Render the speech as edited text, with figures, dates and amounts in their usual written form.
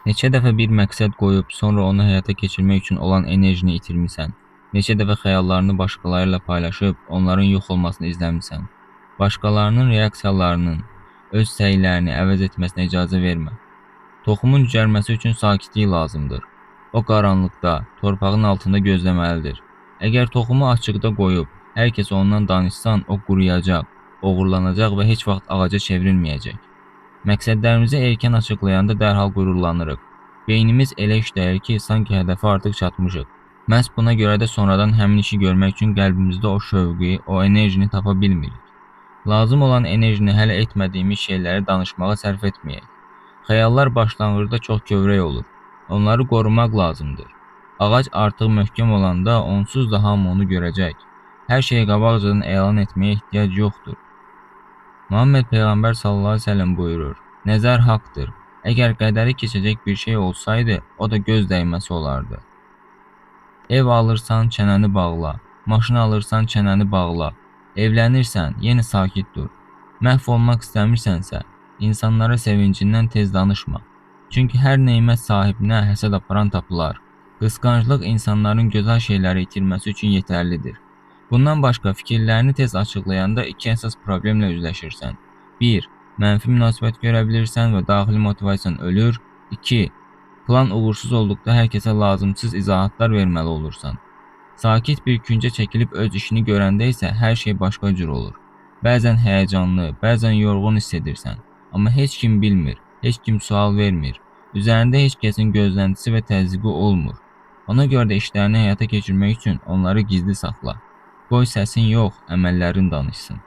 Neçə dəfə bir məqsəd qoyub, sonra onu həyata keçirmək üçün olan enerjini itirmisən? Neçə dəfə xəyallarını başqaları ilə paylaşıb, onların yox olmasını izləmisən? Başqalarının reaksiyalarının öz səylərini əvəz etməsinə icazə vermə. Toxumun cücərməsi üçün sakitlik lazımdır. O qaranlıqda, torpağın altında gözləməlidir. Əgər toxumu açıqda qoyub, hər kəs ondan danışsan, o quruyacaq, oğurlanacaq və heç vaxt ağaca çevrilməyəcək. Məqsədlərimizi erkən açıqlayanda dərhal qürurlanırıq. Beynimiz elə işləyir ki, sanki hədəfə artıq çatmışıq. Məhz buna görə də sonradan həmin işi görmək üçün qəlbimizdə o şövqü, o enerjini tapa bilmirik. Lazım olan enerjini hələ etmədiyimiz şeyləri danışmağa sərf etməyək. Xəyallar başlanğıcda çox kövrək olur. Onları qorumaq lazımdır. Ağac artıq möhkəm olanda onsuz da hamı onu görəcək. Hər şeyi qabaqcadan elan etməyə ehtiyac yoxdur. Muhammed Peyğəmbər sallallahu əleyhi və səlləm buyurur: "Nəzər haqqdır. Əgər qədəri keçəcək bir şey olsaydı, o da göz dəyməsi olardı." Ev alırsan, çənəni bağla. Maşın alırsan, çənəni bağla. Evlənirsən, yenə sakit dur. Məhv olmaq istəmirsənsə, insanlara sevincindən tez danışma. Çünki hər nemət sahibinə həsəd aparan tapılar. Qısqanclıq insanların gözəl şeyləri itirməsi üçün yetərlidir. Bundan başqa fikirlərini tez açıqlayanda iki əsas problemlə üzləşirsən. 1. Mənfi münasibət görə bilirsən və daxili motivasiyan ölür. 2. Plan uğursuz olduqda hər kəsə lazımsız izahatlar verməli olursan. Sakit bir küncə çəkilib öz işini görəndə isə hər şey başqa cür olur. Bəzən həyəcanlı, bəzən yorğun hiss edirsən. Amma heç kim bilmir, heç kim sual vermir. Üzərində heç kəsin gözləntisi və təzyiqi olmur. Ona görə də işlərini həyata keçirmək üçün onları gizli saxla. Qoy səsin yox, əməllərin danışsın.